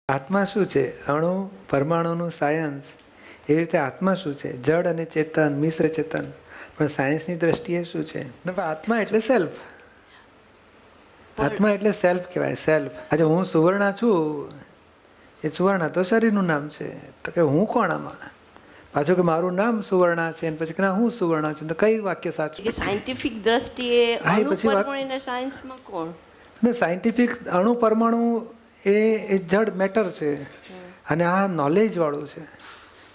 આત્મા શું છે? અણુ પરમાણુનું સાયન્સ. એ રીતે આત્મા શું છે? જડ અને ચેતન, મિશ્ર ચેતન. પણ સાયન્સની દ્રષ્ટિએ શું છે? આત્મા એટલે સેલ્ફ. આત્મા એટલે સેલ્ફ કહેવાય. સેલ્ફ. આજે હું સુવર્ણા છું, એ સુવર્ણા તો શરીરનું નામ છે. તો કે હું કોણ આમાં? પાછું કે મારું નામ સુવર્ણા છે, પછી કે ના હું સુવર્ણા છું. તો કઈ વાક્ય સાચું? સાયન્ટિફિક દ્રષ્ટિએ અણુ પરમાણુ સાયન્સમાં કોણ? સાયન્ટિફિક અણુ પરમાણુ એ જડ મેટર છે, અને આ નોલેજ વાળું છે.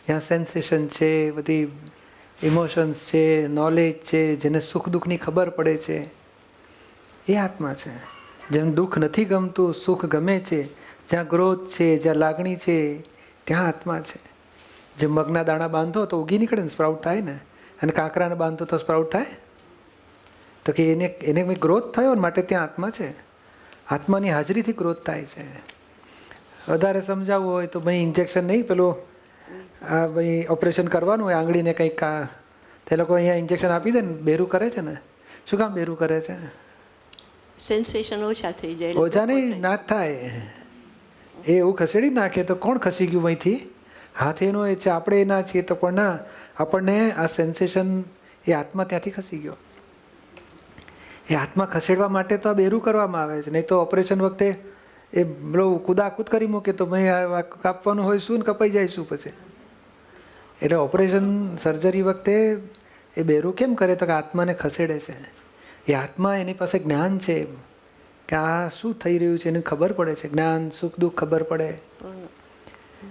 ત્યાં સેન્સેશન છે, બધી ઇમોશન્સ છે, નોલેજ છે, જેને સુખ દુઃખની ખબર પડે છે, એ આત્મા છે. જેમ દુઃખ નથી ગમતું, સુખ ગમે છે, જ્યાં ક્રોધ છે, જ્યાં લાગણી છે, ત્યાં આત્મા છે. જે મગના દાણા બાંધો તો ઉગી નીકળે ને, સ્પ્રાઉટ થાય ને. અને કાંકરાને બાંધો તો સ્પ્રાઉટ થાય? તો કે એને ગ્રોથ થયો ને, માટે ત્યાં આત્મા છે. આત્માની હાજરીથી ગ્રોથ થાય છે. વધારે સમજાવવું હોય તો ભાઈ ઇન્જેક્શન નહીં, પેલું આ ભાઈ ઓપરેશન કરવાનું હોય આંગળીને કંઈક, તે લોકો અહીંયા ઇન્જેક્શન આપી દે ને, બેરું કરે છે ને. શું કામ બેરું કરે છે? સેન્સેશન ઓછા થઈ જાય. ઓછા નહીં, ના થાય. એ એવું ખસેડી નાખે તો કોણ ખસી ગયું અહીંથી? હાથ એનો એ છે, આપણે એ ના છીએ તો પણ ના, આપણને આ સેન્સેશન, એ આત્મા ત્યાંથી ખસી ગયો. એ આત્મા ખસેડવા માટે તો આ બેરું કરવામાં આવે છે. નહીં તો ઓપરેશન વખતે એ પેલો કુદાકૂદ કરી મૂકે તો ભાઈ કાપવાનું હોય શું ને કપાઈ જાય શું પછી. એટલે ઓપરેશન સર્જરી વખતે એ બેરું કેમ કરે? તો કે આત્માને ખસેડે છે. એ આત્મા, એની પાસે જ્ઞાન છે કે આ શું થઈ રહ્યું છે, એને ખબર પડે છે. જ્ઞાન, સુખ દુઃખ ખબર પડે.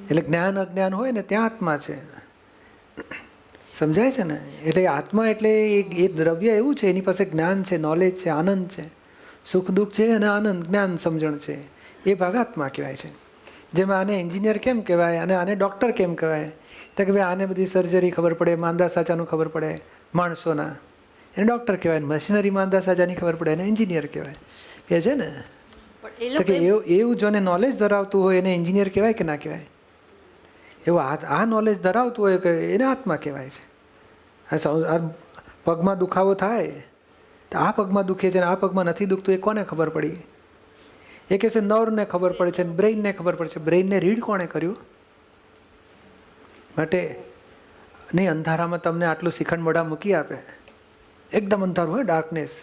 એટલે જ્ઞાન અજ્ઞાન હોય ને, ત્યાં આત્મા છે. સમજાય છે ને? એટલે આત્મા એટલે એ દ્રવ્ય એવું છે, એની પાસે જ્ઞાન છે, નોલેજ છે, આનંદ છે, સુખ દુઃખ છે, અને આનંદ, જ્ઞાન, સમજણ છે. એ ભાગ આત્મા કહેવાય છે. જેમાં આને એન્જિનિયર કેમ કહેવાય અને આને ડૉક્ટર કેમ કહેવાય? તો કે ભાઈ આને બધી સર્જરી ખબર પડે, માંદા સાચાનું ખબર પડે માણસોના, એને ડૉક્ટર કહેવાય. મશીનરી માંદા સાચાની ખબર પડે, એને એન્જિનિયર કહેવાય. કે છે ને? તો કે એવું જોને નોલેજ ધરાવતું હોય એને એન્જિનિયર કહેવાય કે ના કહેવાય? એવું આ નોલેજ ધરાવતું હોય કે એને આત્મા કહેવાય છે. આ પગમાં દુખાવો થાય તો આ પગમાં દુખે છે ને આ પગમાં નથી દુખતું, એ કોને ખબર પડી? એ કહે છે નર્વને ખબર પડે છે, બ્રેઇનને ખબર પડે છે. બ્રેઇનને રીડ કોણે કર્યું? માટે નહીં, અંધારામાં તમને આટલું શ્રીખંડ મોઢા મૂકી આપે, એકદમ અંધારું હોય, ડાર્કનેસ,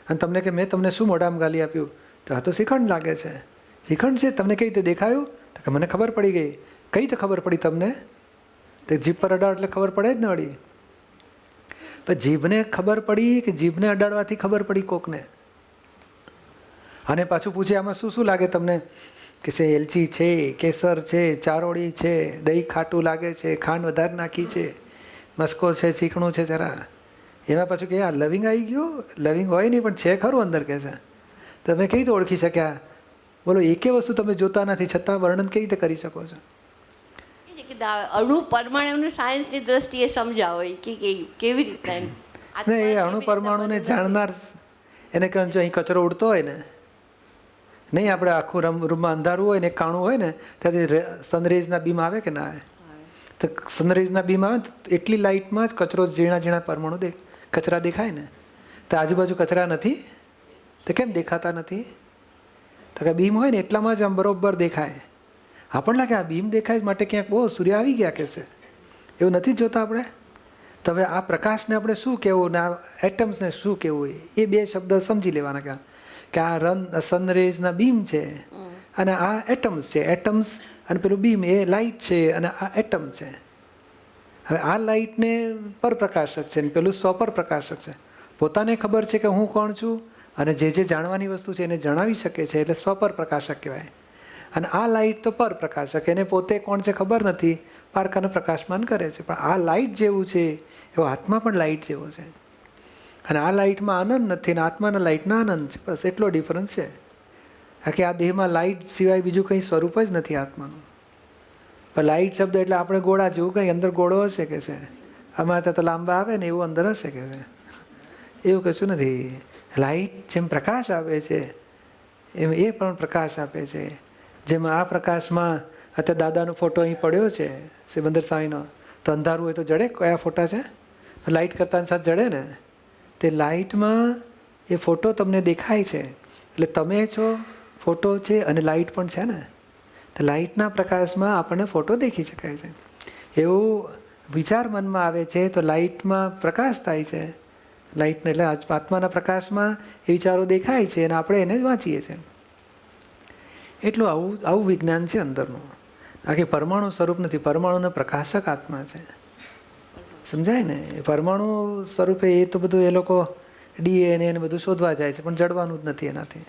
અને તમને કે મેં તમને શું મોઢામાં ગાલી આપ્યું? તો આ તો શ્રીખંડ લાગે છે. શ્રીખંડ છે. તમને કઈ રીતે દેખાયું? તો કે મને ખબર પડી ગઈ. કઈ રીતે ખબર પડી તમને? તો જીભ પર અડાડ એટલે ખબર પડે જ ને વળી. પણ જીભને ખબર પડી કે જીભને અડાડવાથી ખબર પડી કોકને? અને પાછું પૂછે આમાં શું શું લાગે તમને? કે છે એલચી છે, કેસર છે, ચારોળી છે, દહીં ખાટું લાગે છે, ખાંડ વધારે નાખી છે, મસ્કો છે, ચીકણું છે જરા. એમાં પાછું કે આ લવિંગ આવી ગયું? લવિંગ હોય નહીં પણ છે ખરું અંદર, કે છે. તમે કેવી રીતે ઓળખી શક્યા? બોલો, એકે વસ્તુ તમે જોતા નથી છતાં વર્ણન કેવી રીતે કરી શકો છો? અણુ પરમાણુનું સાયન્સની દ્રષ્ટિએ સમજાવો કે કેવી રીતે? એ અણુ પરમાણુને જાણનાર એને કહે જો અહીં કચરો ઉડતો હોય ને, નહીં આપણે આખું રૂમમાં અંધારું હોય ને, કાણું હોય ને, ત્યાંથી સનરેઝના બીમ આવે કે ના આવે? તો સનરેઝના બીમ આવે તો એટલી લાઇટમાં જ કચરો, ઝીણા ઝીણા પરમાણુ કચરા દેખાય ને. તો આજુબાજુ કચરા નથી તો કેમ દેખાતા નથી? તો કે બીમ હોય ને એટલામાં જ આમ બરોબર દેખાય. આપણને લાગે આ બીમ દેખાય માટે ક્યાંક બહુ સૂર્ય આવી ગયા કે છે, એવું નથી જોતા આપણે. તો હવે આ પ્રકાશને આપણે શું કહેવું ને આ એટમ્સને શું કહેવું, એ બે શબ્દ સમજી લેવાના. કે આ સનરેઝના બીમ છે અને આ એટમ્સ છે. એટમ્સ અને પેલું બીમ એ લાઇટ છે અને આ એટમ છે. હવે આ લાઇટને પરપ્રકાશક છે ને પેલું સ્વપરપ્રકાશક છે. પોતાને ખબર છે કે હું કોણ છું અને જે જે જાણવાની વસ્તુ છે એને જણાવી શકે છે, એટલે સ્વપરપ્રકાશક કહેવાય. અને આ લાઇટ તો પરપ્રકાશક, એને પોતે કોણ છે ખબર નથી, પારખાને પ્રકાશમાન કરે છે. પણ આ લાઇટ જેવું છે એવો આત્મા પણ લાઇટ જેવો છે. અને આ લાઇટમાં આનંદ નથી ને આત્માના લાઇટના આનંદ છે. બસ એટલો ડિફરન્સ છે. કે આ દેહમાં લાઇટ સિવાય બીજું કંઈ સ્વરૂપ જ નથી આત્માનું. પણ લાઇટ શબ્દ એટલે આપણે ગોળા જેવું કંઈ અંદર ગોળો હશે કે છે, અમારે ત્યાં તો લાંબા આવે ને એવું અંદર હશે કે છે, એવું કશું નથી. લાઇટ જેમ પ્રકાશ આપે છે એમ એ પણ પ્રકાશ આપે છે. જેમાં આ પ્રકાશમાં અત્યારે દાદાનો ફોટો અહીં પડ્યો છે સિમંદર સ્વામીનો, તો અંધારું હોય તો જડે? કયા ફોટા છે? લાઇટ કરતાની સાથે જડે ને. તે લાઇટમાં એ ફોટો તમને દેખાય છે એટલે તમે છો, ફોટો છે અને લાઇટ પણ છે ને. તો લાઇટના પ્રકાશમાં આપણને ફોટો દેખી શકાય છે. એવું વિચાર મનમાં આવે છે તો લાઇટમાં પ્રકાશ થાય છે. લાઇટને એટલે આત્માના પ્રકાશમાં એ વિચારો દેખાય છે અને આપણે એને જ વાંચીએ છીએ. એટલું આવું વિજ્ઞાન છે અંદરનું. આખી પરમાણુ સ્વરૂપ નથી, પરમાણુનો પ્રકાશક આત્મા છે. સમજાય ને? પરમાણુ સ્વરૂપે એ તો બધું એ લોકો DNA એને બધું શોધવા જાય છે, પણ જડવાનું જ નથી એનાથી.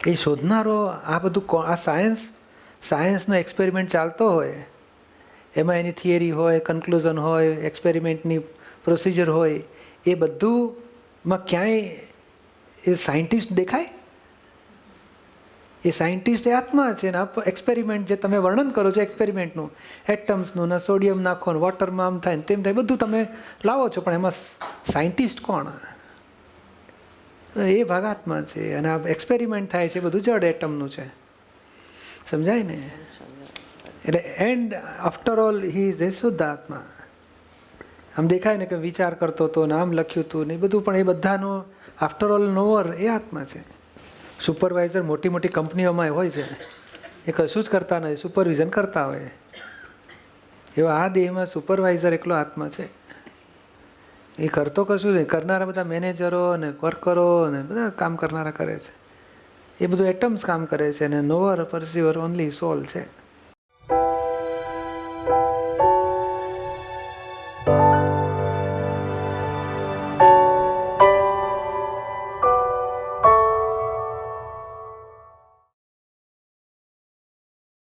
એ શોધનારો આ બધું આ સાયન્સનો એક્સપેરિમેન્ટ ચાલતો હોય, એમાં એની થિયરી હોય, કન્ક્લુઝન હોય, એક્સપેરિમેન્ટની પ્રોસિજર હોય, એ બધુંમાં ક્યાંય એ સાયન્ટિસ્ટ દેખાય? એ સાયન્ટિસ્ટ એ આત્મા છે ને. આ એક્સપેરિમેન્ટ જે તમે વર્ણન કરો છો એક્સપેરિમેન્ટનું, એટમ્સનું ને સોડિયમ નાખો ને વોટરમાં આમ થાય ને તેમ થાય, બધું તમે લાવો છો, પણ એમાં સાયન્ટિસ્ટ કોણ? એ ભાગ આત્મા છે. અને આ એક્સપેરિમેન્ટ થાય છે બધું જડ એટમનું છે. સમજાય ને? એટલે and after all he is a શુદ્ધ આત્મા. આમ દેખાય ને કે વિચાર કરતો હતો ને આમ લખ્યું હતું ને એ બધું, પણ એ બધાનો આફ્ટર ઓલ નોવર એ આત્મા છે. સુપરવાઇઝર મોટી મોટી કંપનીઓમાં હોય છે, એ કશું જ કરતા નથી, સુપરવિઝન કરતા હોય. એવો આ દેહમાં સુપરવાઇઝર એકલો આત્મા છે. એ કરતો કશું નહીં. કરનારા બધા મેનેજરો ને વર્કરો ને બધા કામ કરનારા કરે છે. એ બધું એટમ્સ કામ કરે છે અને નોવર પરસીવર ઓનલી સોલ છે.